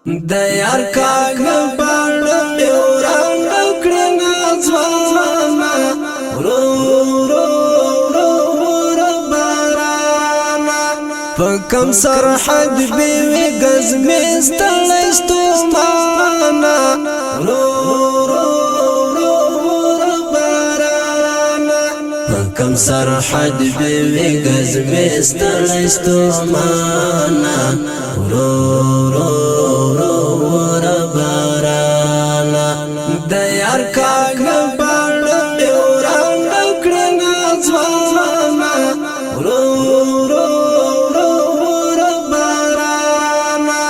د یار کاغ باڼ می وران کړه نازوانا ورو ورو ورو ورو بارانا پکم سرحد بیوی گز مستلستو مانا ورو ورو ورو ورو بارانا پکم سرحد بیوی گز مستلستو مانا ورو ورو د یار کاغ باڼ می وران کړه نازوانا ورو ورو ورو ورو بارانا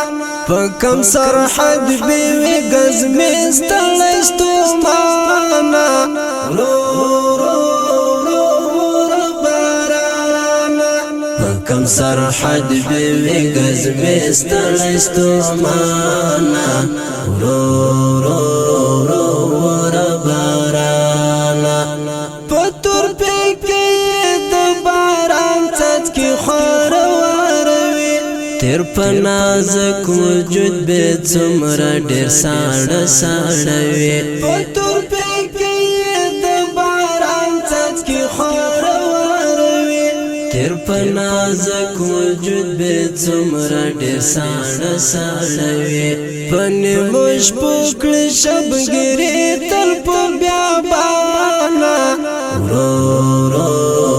پکم سرحد بیوی گز مستلستو مانا ورو ورو ورو ورو بارانا پکم سرحد بیوی گز مستلستو مانا ورو ورو تیر پنازک وجود بے څومره ډیر ساړه ساړه وي پتور پکې د باران څاڅکي خور وي تیر پنازک وجود بے څومره ډیر ساړه ساړه وي پنې مش پکړ شبګری تل په بیا بانا ورو ورو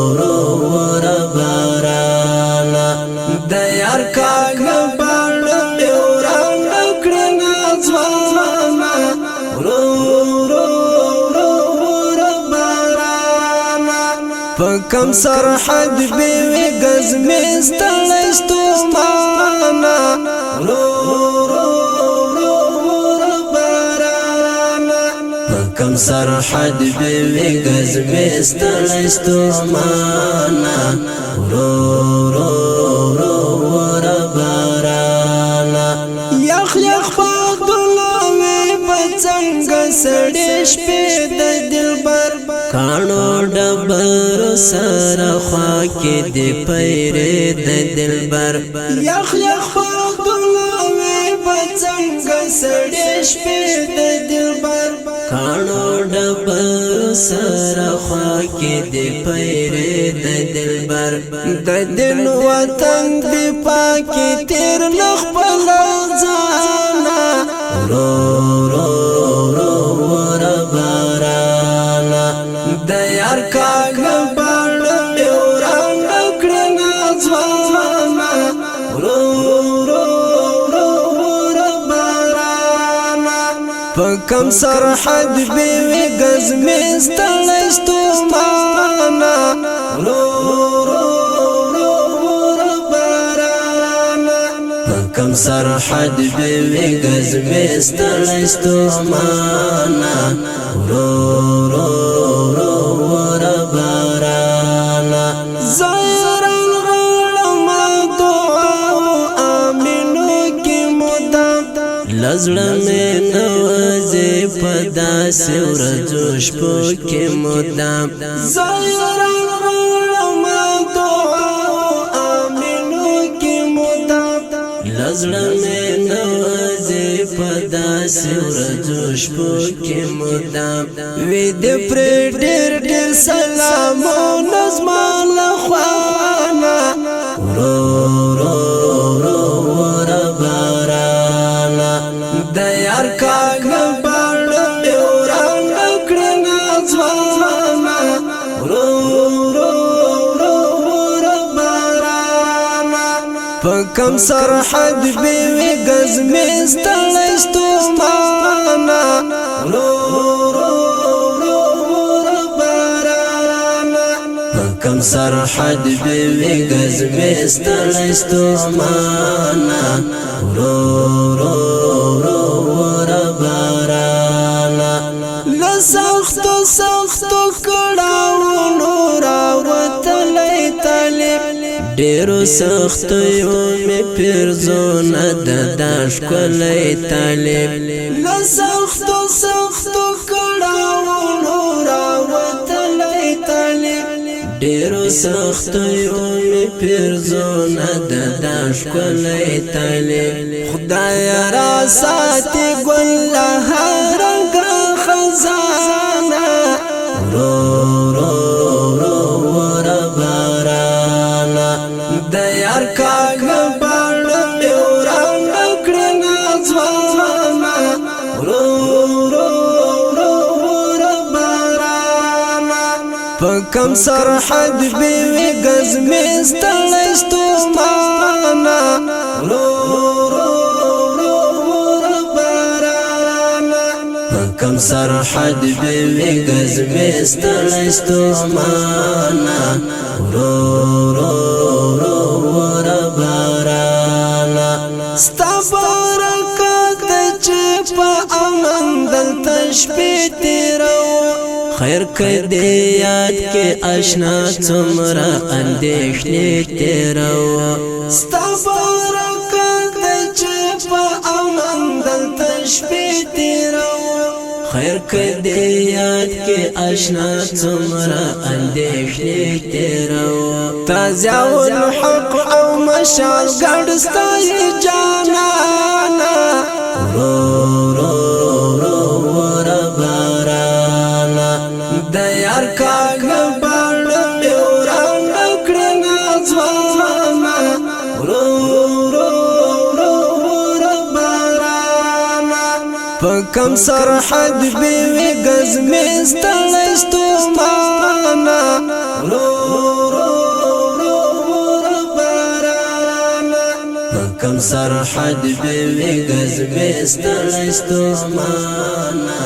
ورو ور بارانا د یار کاغ باڼ می وران کړه نازوانا ورو ورو ورو ورو بارانا پکم سرحد بیوی گز مستلستو مانا ورو ورو ورو ورو بارانا پکم سرحد بیوی گز مستلستو مانا ورو ورو سړې شپې د دلبر کانو ډبر سره خوا کې دی پیرې د دلبر یخ یخ خدای بڅنګ سړې شپې د دلبر کانو ډبر سره خوا کې دی پیرې د دلبر د دل وطن دی پاکي تیر لخ بلا ځانا ورو ورو د یار کاغ باڼ می وران کړه نازوانا ورو ورو ورو ورو بارانا پکم سرحد بیوی گز مستلستو مانا ورو ورو ورو ورو بارانا پکم سرحد بیوی گز مستلستو مانا ورو ورو لزړه مې نوازې په داسې ورځو شپو کې مدام زایران غواړم دعا آمینو کې مدام لزړه مې نوازې په داسې ورځو شپو کې مدام وې دې پرې ډېر ډېر سلامونه زما له خوانا ورو ورو د یار کاغ باڼ می وران کړه نازوانا ورو ورو ورو ورو بارانا پکم سرحد بیوی گز مستلستو مانا ورو ورو ورو ورو بارانا پکم سرحد بیوی گز مستلستو مانا ورو ورو سختو سختو کړهونو راوتلی طالب ډېرو سختو یو مې پیرزونه د دا ښکلی طالب له سختو سختو کړهونو راوتلی طالب ډېرو سختیو می پیرزونه ددا ښکلی طالب خدای را ساتي ګل هر رنګ خزانه رو رو رو ور بارانه د یار کاغ بڼ مې وران کړې نازوانه رو رو رو ور بارانه په کم سرحد بیوي ګز مې ستړی ستومانه رو کم سرحد بیوی گز بستړی ستومانه ورو ورو ورو ور بارانه ستا برکت چې په امن دلته شپې تېرو خیر کدی یاد کې آشنا څومره اندېښنې تېرو ستا برکت چې په امن دلته شپې تېرو خیر کدی یاد کې آشنا څومره اندېښنې تېرو تازیاون حق او مشال ګډ ستایي جانانه رو رو رو ور بارانه د یار کاغ بڼ مې وران کړې نازوانه رو رو رو ور بارانه په کم سرحد بیوي ګز مې ستړی ستومانه رو رو رو ور بارانه په کم سرحد بیوي ګز مې ستړی ستومانه